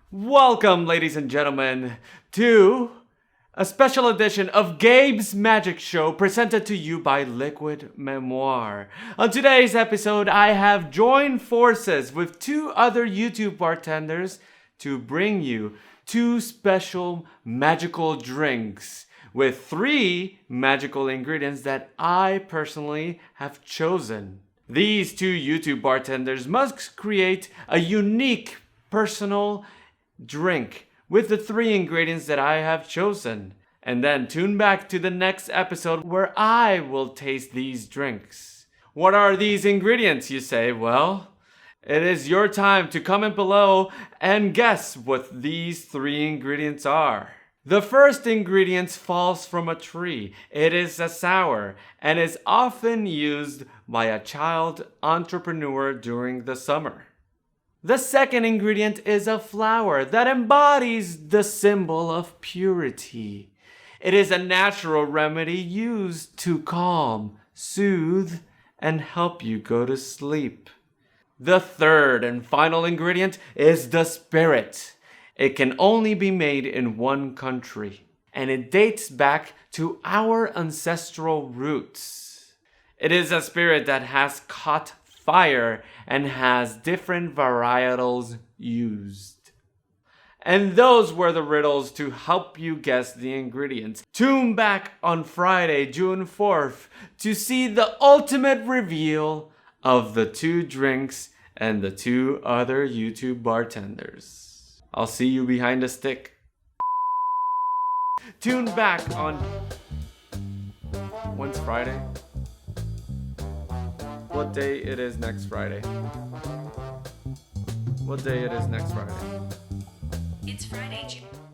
Welcome, ladies and gentlemen, to a special edition of Gabe's Magic Show presented to you by Liquid Memoir. On today's episode, I have joined forces with two other YouTube bartenders to bring you two special magical drinks with three magical ingredients that I personally have chosen. These two YouTube bartenders must create a unique, personal drink with the three ingredients that I have chosen. And then tune back to the next episode where I will taste these drinks. What are these ingredients, you say? Well, it is your time to comment below and guess what these three ingredients are. The first ingredient falls from a tree. It is a sour and is often used by a child entrepreneur during the summer. The second ingredient is a flower that embodies the symbol of purity. It is a natural remedy used to calm, soothe, and help you go to sleep. The third and final ingredient is the spirit. It can only be made in one country, and it dates back to our ancestral roots. It is a spirit that has caught fire and has different varietals used. And those were the riddles to help you guess the ingredients. Tune back on Friday, June 4th to see the ultimate reveal of the two drinks and the two other YouTube bartenders. I'll see you behind the stick. Tune back on... When's Friday? What day it is next Friday? What day it is next Friday? It's Friday, June.